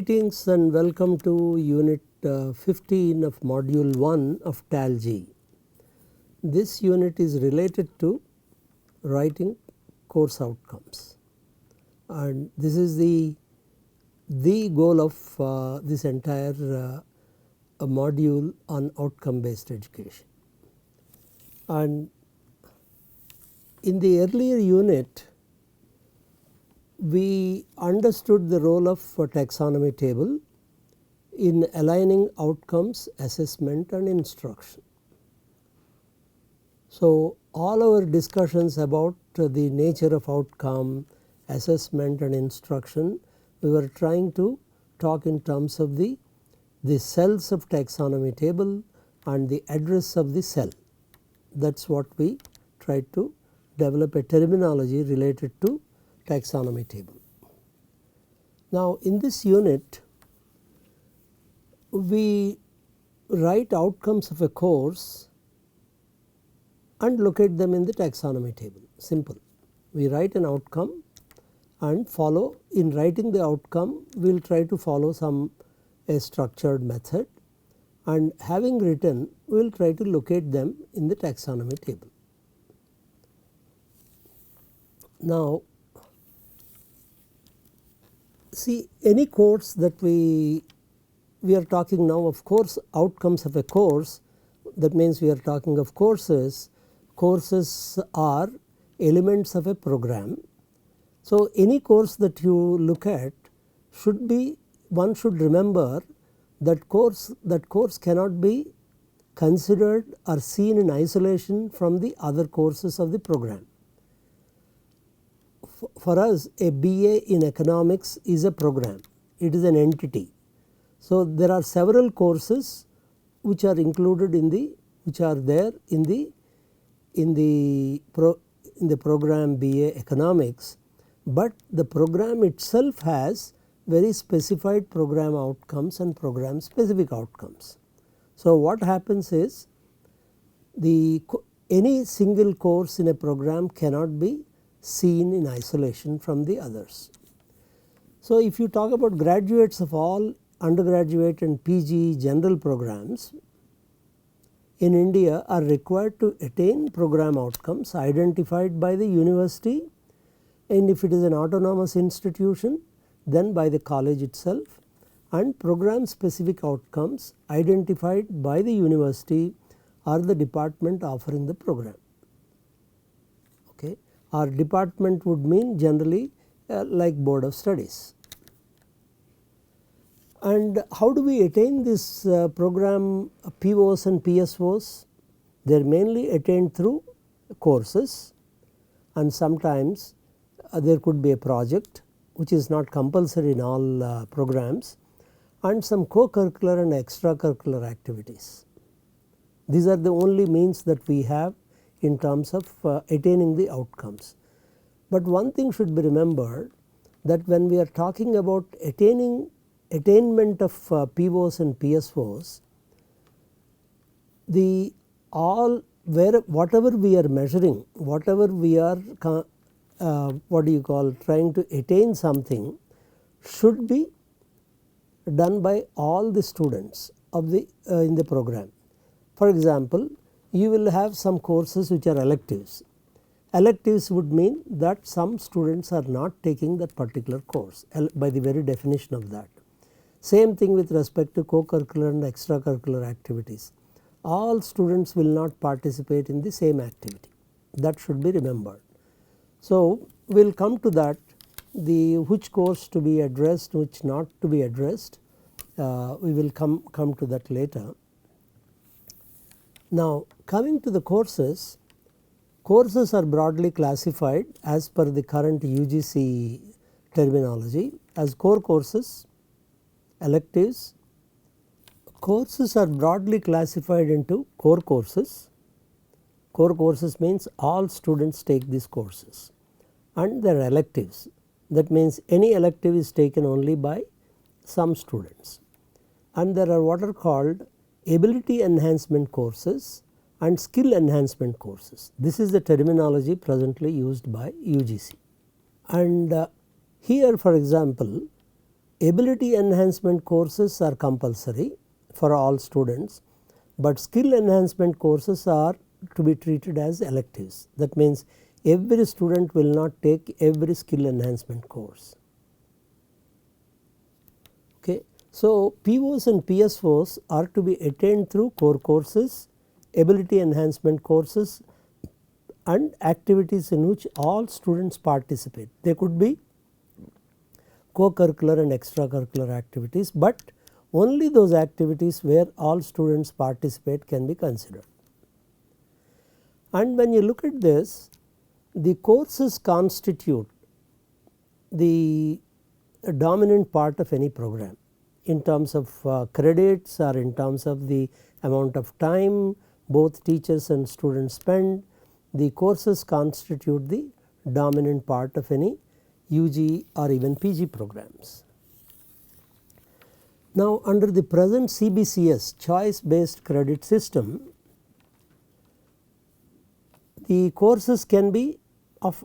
Greetings and welcome to Unit 15 of Module 1 of TALG. This unit is related to writing course outcomes, and this is the goal of this entire module on outcome based education. And in the earlier unit we understood the role of a taxonomy table in aligning outcomes, assessment and instruction. So, all our discussions about the nature of outcome, assessment and instruction, we were trying to talk in terms of the cells of taxonomy table and the address of the cell. That is what we tried to develop a terminology related to taxonomy table. Now, in this unit we write outcomes of a course and locate them in the taxonomy table. Simple. We write an outcome and follow, in writing the outcome we will try to follow a structured method, and having written we will try to locate them in the taxonomy table. Now, see, any course that we are talking now of course outcomes of a course, that means we are talking of courses. Courses are elements of a program. So, any course that you look at should be, one should remember that course cannot be considered or seen in isolation from the other courses of the program. For us, a BA in economics is a program, it is an entity. So, there are several courses which are included in the, which are there in the program BA economics, but the program itself has very specified program outcomes and program specific outcomes. So, what happens is any single course in a program cannot be seen in isolation from the others. So, if you talk about graduates of all undergraduate and PG general programs in India are required to attain program outcomes identified by the university, and if it is an autonomous institution then by the college itself, and program specific outcomes identified by the university or the department offering the program. Okay. Our department would mean generally like board of studies. And how do we attain this program POs and PSOs? They are mainly attained through courses, and sometimes there could be a project which is not compulsory in all programs, and some co-curricular and extracurricular activities. These are the only means that we have in terms of attaining the outcomes. But one thing should be remembered, that when we are talking about attainment of POs and PSOs, whatever we are measuring, whatever we are trying to attain something, should be done by all the students of the in the program. For example, you will have some courses which are electives. Electives would mean that some students are not taking that particular course by the very definition of that. Same thing with respect to co-curricular and extracurricular activities. All students will not participate in the same activity, that should be remembered. So, we will come to that, which course to be addressed, which not to be addressed, we will come to that later. Now, coming to the courses, courses are broadly classified as per the current UGC terminology as core courses, electives. Courses are broadly classified into core courses. Core courses means all students take these courses, and there are electives, that means any elective is taken only by some students, and there are what are called ability enhancement courses and skill enhancement courses. This is the terminology presently used by UGC. And here for example, ability enhancement courses are compulsory for all students, but skill enhancement courses are to be treated as electives. That means every student will not take every skill enhancement course. Okay. So, POs and PSOs are to be attained through core courses, ability enhancement courses and activities in which all students participate. They could be co-curricular and extracurricular activities, but only those activities where all students participate can be considered. And when you look at this, the courses constitute the dominant part of any program in terms of credits or in terms of the amount of time both teachers and students spend. The courses constitute the dominant part of any UG or even PG programs. Now, under the present CBCS choice based credit system, the courses can be of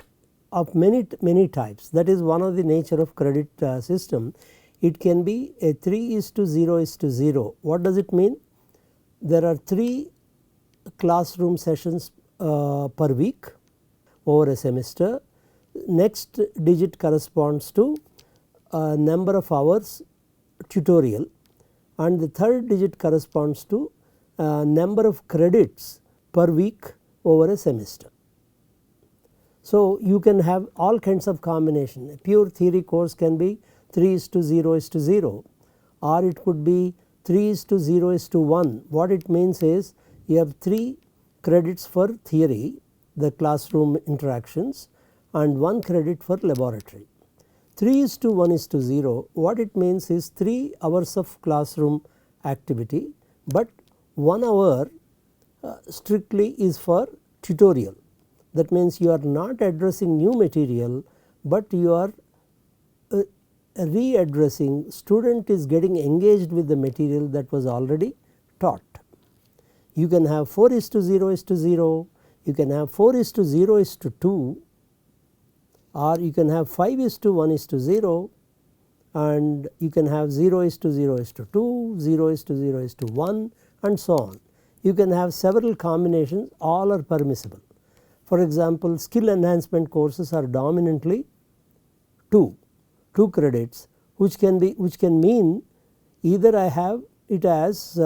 many types. That is one of the nature of credit system. It can be a 3:0:0. What does it mean? There are 3 classroom sessions per week over a semester. Next digit corresponds to number of hours tutorial, and the third digit corresponds to number of credits per week over a semester. So, you can have all kinds of combination. A pure theory course can be 3:0:0, or it could be 3:0:1. What it means is you have 3 credits for theory, the classroom interactions, and 1 credit for laboratory. 3:1:0, what it means is 3 hours of classroom activity, but 1 hour strictly is for tutorial. That means you are not addressing new material, but you are readdressing, student is getting engaged with the material that was already taught. You can have 4:0:0, you can have 4:0:2, or you can have 5:1:0, and you can have 0:0:2, 0:0:1 and so on. You can have several combinations, all are permissible. For example, skill enhancement courses are dominantly 2 credits, which can mean either I have it as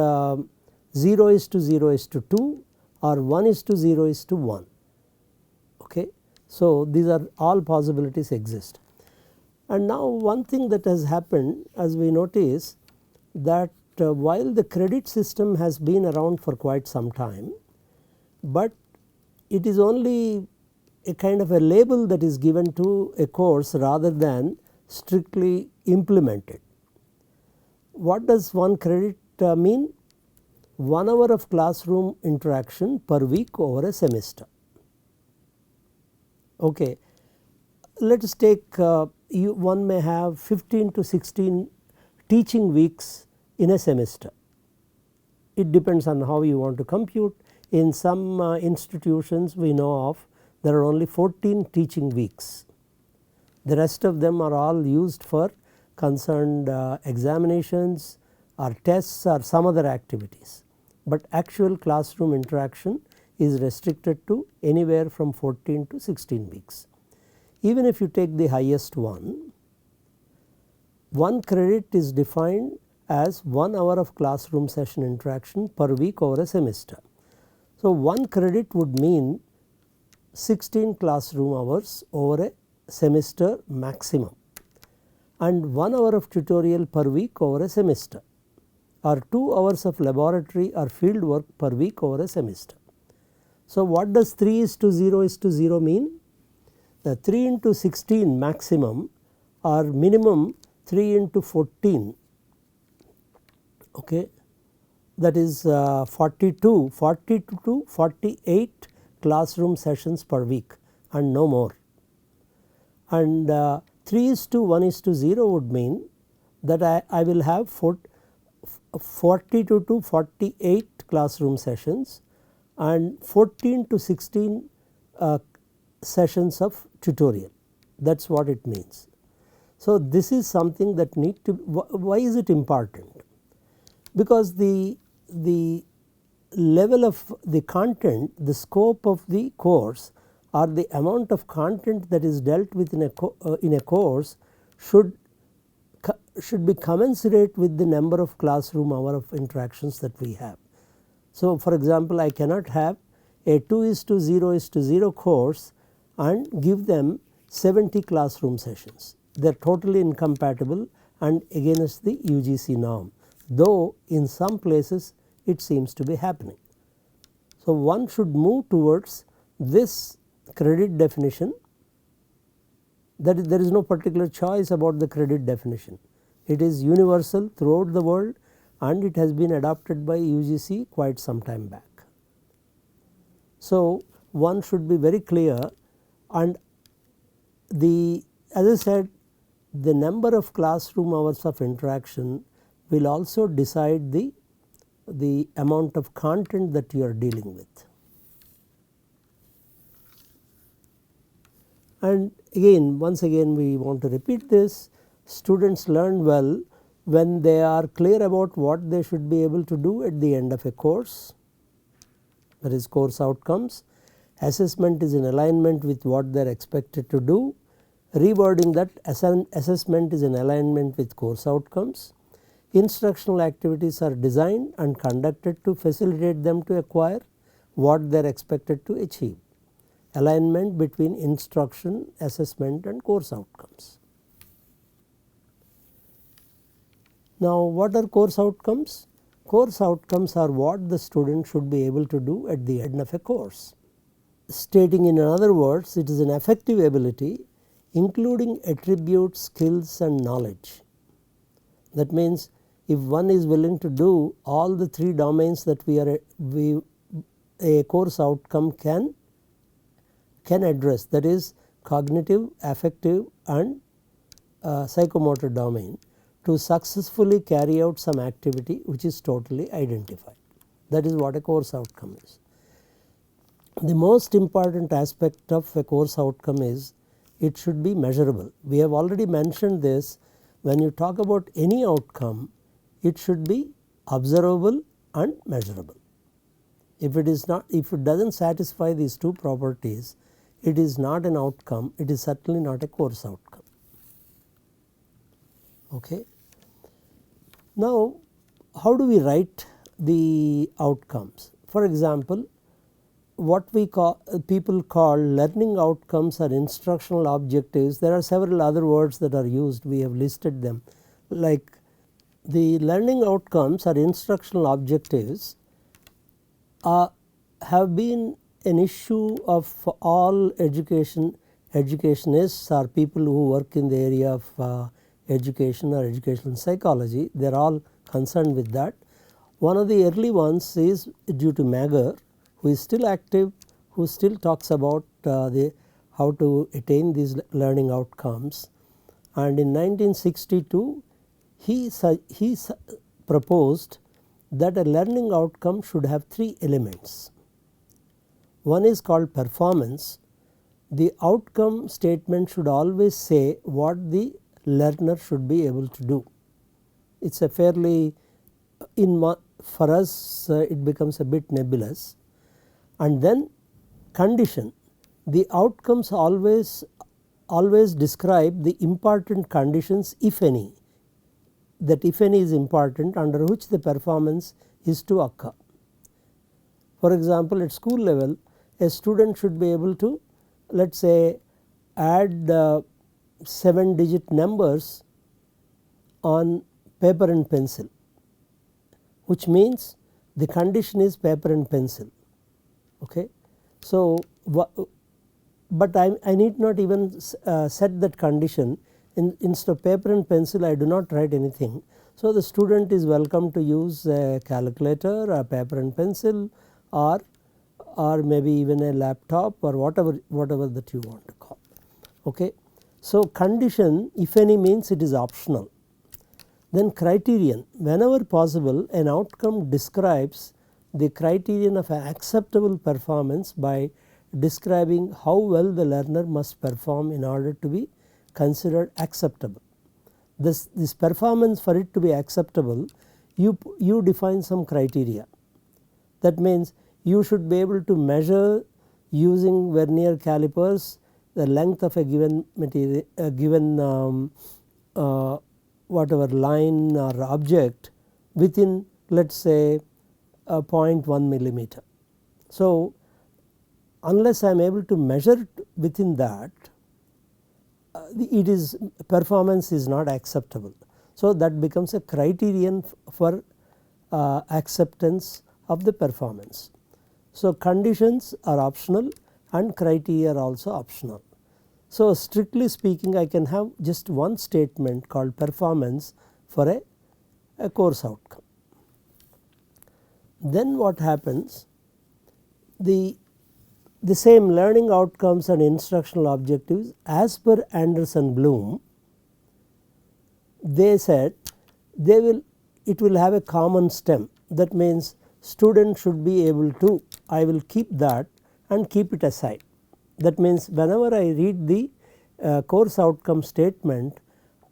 0:0:2 or 1:0:1. Okay. So, these are all possibilities exist. And now one thing that has happened, as we notice, that while the credit system has been around for quite some time, but it is only a kind of a label that is given to a course rather than strictly implemented. What does 1 credit mean? 1 hour of classroom interaction per week over a semester. Okay. Let us take one may have 15 to 16 teaching weeks in a semester. It depends on how you want to compute. In some institutions we know of, there are only 14 teaching weeks. The rest of them are all used for concerned examinations or tests or some other activities, but actual classroom interaction is restricted to anywhere from 14 to 16 weeks. Even if you take the highest one, 1 credit is defined as 1 hour of classroom session interaction per week over a semester. So, 1 credit would mean 16 classroom hours over a semester maximum, and 1 hour of tutorial per week over a semester, or 2 hours of laboratory or field work per week over a semester. So, what does 3:0:0 mean? The 3 into 16 maximum or minimum 3 into 14, okay, that is 40 to 48 classroom sessions per week and no more. And 3:1:0 would mean that I will have 42 to 48 classroom sessions and 14 to 16 sessions of tutorial. That is what it means. So, this is something that need to, why is it important? Because the level of the content, the scope of the course or the amount of content that is dealt with in a course should be commensurate with the number of classroom hour of interactions that we have. So, for example, I cannot have a 2:0:0 course and give them 70 classroom sessions. They are totally incompatible and against the UGC norm, though in some places it seems to be happening. So, one should move towards this credit definition, that there is no particular choice about the credit definition. It is universal throughout the world and it has been adopted by UGC quite some time back. So, one should be very clear, and as I said, the number of classroom hours of interaction will also decide the amount of content that you are dealing with. And again, once again we want to repeat this, students learn well when they are clear about what they should be able to do at the end of a course, that is course outcomes. Assessment is in alignment with what they are expected to do, rewording that assessment is in alignment with course outcomes. Instructional activities are designed and conducted to facilitate them to acquire what they are expected to achieve. Alignment between instruction, assessment and course outcomes. Now, what are course outcomes? Course outcomes are what the student should be able to do at the end of a course. Stating in other words, it is an effective ability including attributes, skills and knowledge. That means, if one is willing to do all the three domains that a course outcome can address, that is cognitive, affective and psychomotor domain, to successfully carry out some activity which is totally identified. That is what a course outcome is. The most important aspect of a course outcome is it should be measurable. We have already mentioned this. When you talk about any outcome, it should be observable and measurable. If it is not, if it does not satisfy these two properties, it is not an outcome, it is certainly not a course outcome. Okay. Now, how do we write the outcomes? For example, what we people call learning outcomes or instructional objectives. There are several other words that are used, we have listed them, like the learning outcomes or instructional objectives have been an issue of all educationists or people who work in the area of education or educational psychology. They are all concerned with that. One of the early ones is due to Mager, who is still active, who still talks about how to attain these learning outcomes. And in 1962 he proposed that a learning outcome should have three elements. One is called performance. The outcome statement should always say what the learner should be able to do. It is a fairly, for us it becomes a bit nebulous. And then condition, the outcomes always describe the important conditions, if any, that if any is important, under which the performance is to occur. For example, at school level a student should be able to, let us say, add 7-digit numbers on paper and pencil, which means the condition is paper and pencil. Okay. So, but I need not even set that condition. Instead of paper and pencil I do not write anything. So, the student is welcome to use a calculator, a paper and pencil, or maybe even a laptop or whatever that you want to call. Okay. So, condition, if any, means it is optional. Then criterion, whenever possible an outcome describes the criterion of an acceptable performance by describing how well the learner must perform in order to be considered acceptable. This performance, for it to be acceptable, you define some criteria. That means you should be able to measure using vernier calipers the length of a given material, a given whatever line or object within, let us say, 0.1 millimeter. So, unless I am able to measure within that, it is performance is not acceptable. So, that becomes a criterion for acceptance of the performance. So, conditions are optional and criteria are also optional. So, strictly speaking, I can have just one statement called performance for a course outcome. Then what happens? The same learning outcomes and instructional objectives as per Anderson Bloom, they said it will have a common stem. That means student should be able to, I will keep that and keep it aside. That means whenever I read the course outcome statement,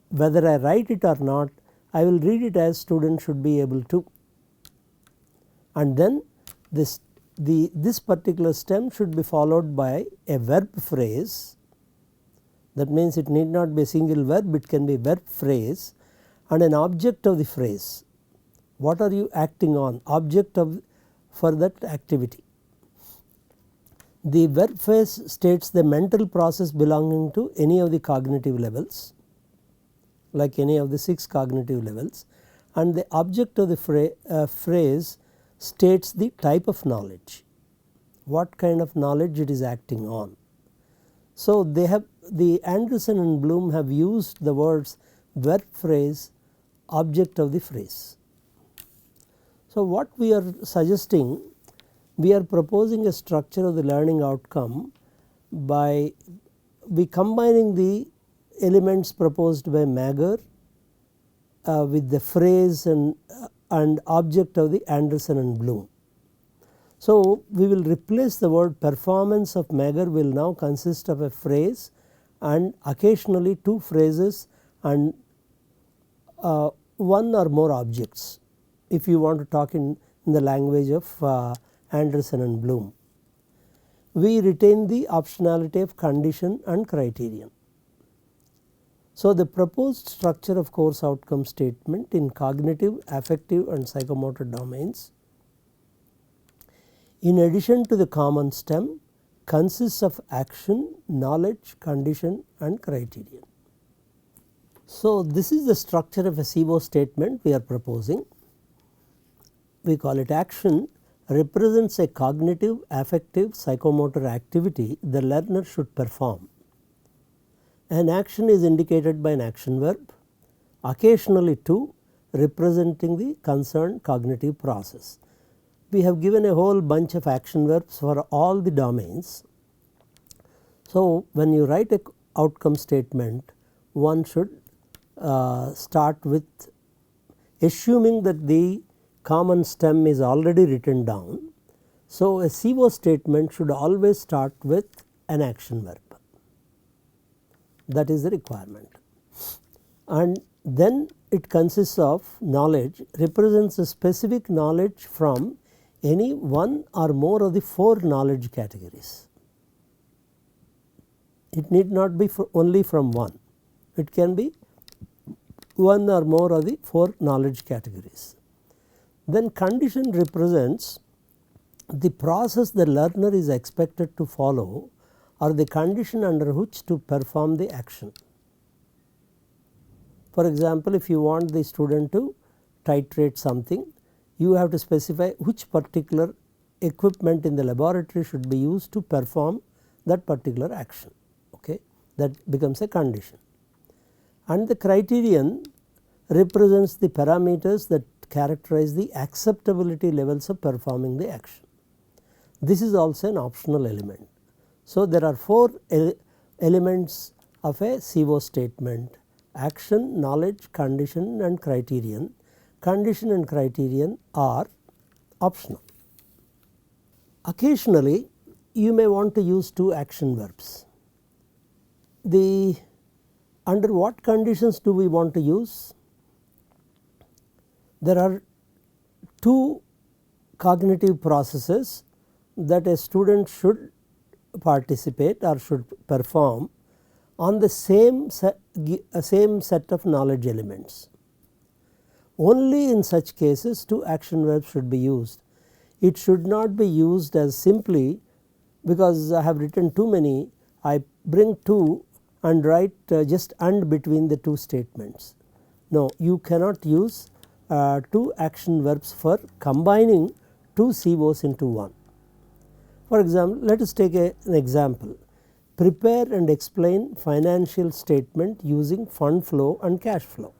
whether I write it or not, I will read it as student should be able to, and then this particular stem should be followed by a verb phrase. That means it need not be a single verb, it can be verb phrase and an object of the phrase. What are you acting on? Object of for that activity. The verb phrase states the mental process belonging to any of the cognitive levels, like any of the 6 cognitive levels, and the object of the phrase states the type of knowledge, what kind of knowledge it is acting on. So, the Anderson and Bloom have used the words verb phrase, object of the phrase. So, what we are suggesting, we are proposing a structure of the learning outcome by combining the elements proposed by Mager with the phrase and object of the Anderson and Bloom. So, we will replace the word performance of Mager will now consist of a phrase and occasionally 2 phrases and 1 or more objects, if you want to talk in the language of Anderson and Bloom. We retain the optionality of condition and criterion. So, the proposed structure of course outcome statement in cognitive, affective and psychomotor domains, in addition to the common stem, consists of action, knowledge, condition and criterion. So, this is the structure of a CO statement we are proposing. We call it action represents a cognitive, affective, psychomotor activity the learner should perform. An action is indicated by an action verb, occasionally 2 representing the concerned cognitive process. We have given a whole bunch of action verbs for all the domains. So, when you write a outcome statement, one should start with assuming that the common stem is already written down. So, a CO statement should always start with an action verb. That is the requirement, and then it consists of knowledge, represents a specific knowledge from any 1 or more of the 4 knowledge categories. It need not be only from 1, it can be 1 or more of the 4 knowledge categories. Then condition represents the process the learner is expected to follow or the condition under which to perform the action. For example, if you want the student to titrate something, you have to specify which particular equipment in the laboratory should be used to perform that particular action. Okay? That becomes a condition. And the criterion represents the parameters that characterize the acceptability levels of performing the action. This is also an optional element. So, there are 4 elements of a CO statement: action, knowledge, condition and criterion. Condition and criterion are optional. Occasionally, you may want to use 2 action verbs. under what conditions do we want to use? There are two cognitive processes that a student should participate or should perform on the same set of knowledge elements. Only in such cases two action verbs should be used. It should not be used as simply because I have written too many, I bring two and write just and between the two statements. No, you cannot use two action verbs for combining two COs into one. For example, let us take an example. Prepare and explain financial statement using fund flow and cash flow.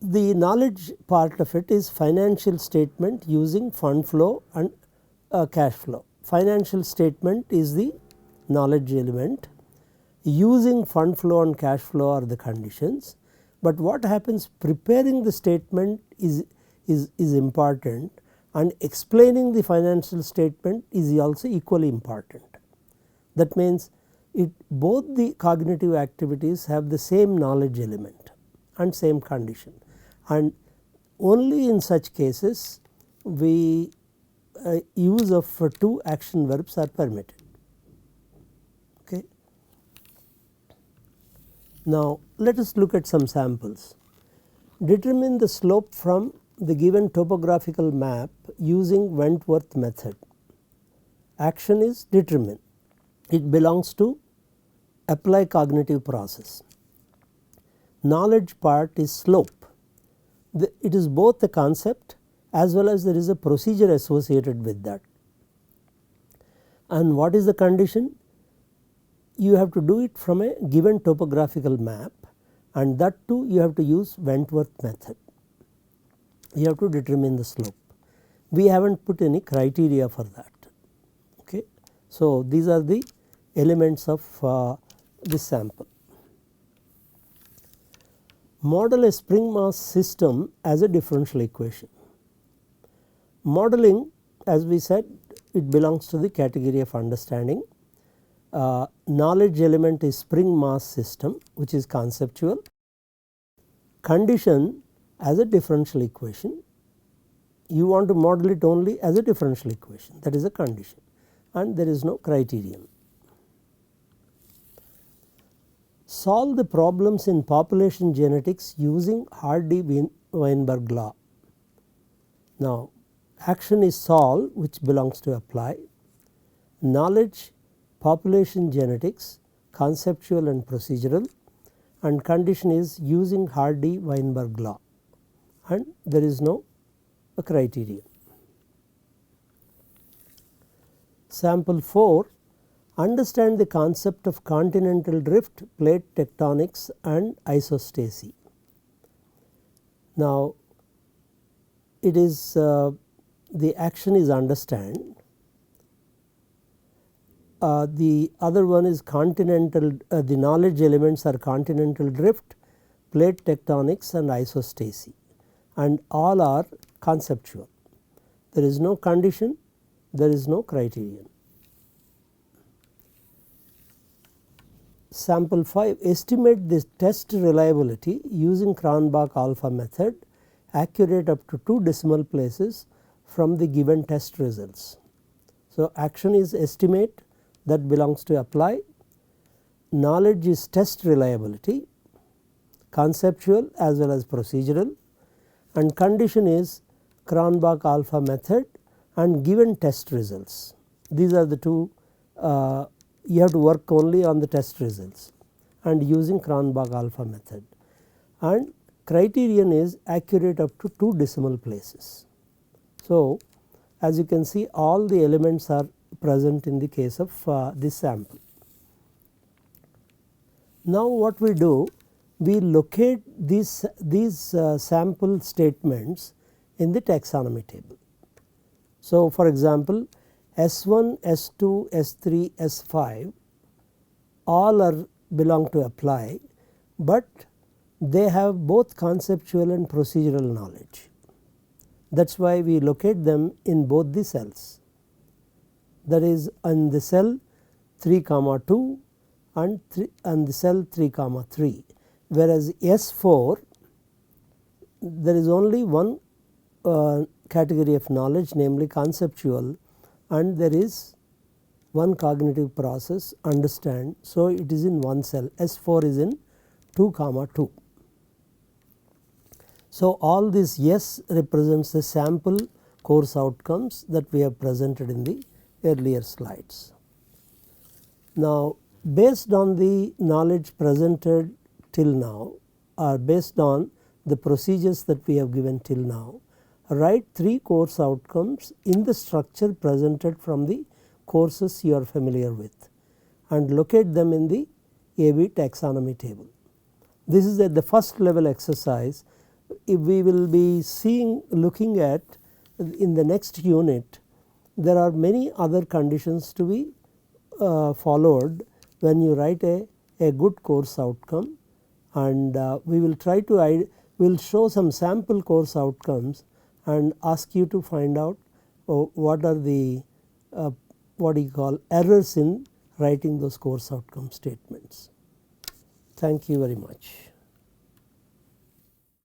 The knowledge part of it is financial statement using fund flow and cash flow. Financial statement is the knowledge element, using fund flow and cash flow are the conditions, but what happens, preparing the statement is important, and explaining the financial statement is also equally important. That means both the cognitive activities have the same knowledge element and same condition, and only in such cases we use of two action verbs are permitted. Okay. Now let us look at some samples. Determine the slope from the given topographical map using Wentworth method. Action is determine. It belongs to apply cognitive process. Knowledge part is slope. It is both a concept as well as there is a procedure associated with that. And what is the condition? You have to do it from a given topographical map, and that too you have to use Wentworth method. You have to determine the slope. We have not put any criteria for that. Okay. So, these are the elements of this sample. Model a spring mass system as a differential equation. Modeling, as we said, it belongs to the category of understanding. Knowledge element is spring mass system, which is conceptual. Condition as a differential equation, you want to model it only as a differential equation, that is a condition, and there is no criterion. Solve the problems in population genetics using Hardy-Weinberg law. Now action is solve, which belongs to apply. Knowledge, population genetics, conceptual and procedural, and condition is using Hardy-Weinberg law, and there is no criterion. Sample 4, understand the concept of continental drift, plate tectonics and isostasy. Now it is the action is understand, the other one is continental, the knowledge elements are continental drift, plate tectonics and isostasy, and all are conceptual. There is no condition, there is no criterion. Sample 5, estimate the test reliability using Cronbach alpha method, accurate up to 2 decimal places from the given test results. So action is estimate, that belongs to apply. Knowledge is test reliability, conceptual as well as procedural, and condition is Cronbach alpha method and given test results. These are the two, you have to work only on the test results and using Cronbach alpha method, and criterion is accurate up to 2 decimal places. So as you can see, all the elements are present in the case of this sample. Now what we do, we locate these sample statements in the taxonomy table. So for example, S1, S2, S3, S5 all belong to apply, but they have both conceptual and procedural knowledge. That is why we locate them in both the cells, that is in the cell 3, 2 and the cell 3 comma 3, whereas S4 there is only one category of knowledge, namely conceptual, and there is one cognitive process, understand. So, it is in one cell. S4 is in 2 comma 2. So, all this S represents the sample course outcomes that we have presented in the earlier slides. Now, based on the knowledge presented till now, or based on the procedures that we have given till now, write 3 course outcomes in the structure presented from the courses you are familiar with and locate them in the AB taxonomy table. This is at the first level exercise. If we will be looking at in the next unit, there are many other conditions to be followed when you write a good course outcome, and we will try to show some sample course outcomes and ask you to find out what are the errors in writing those course outcome statements. Thank you very much.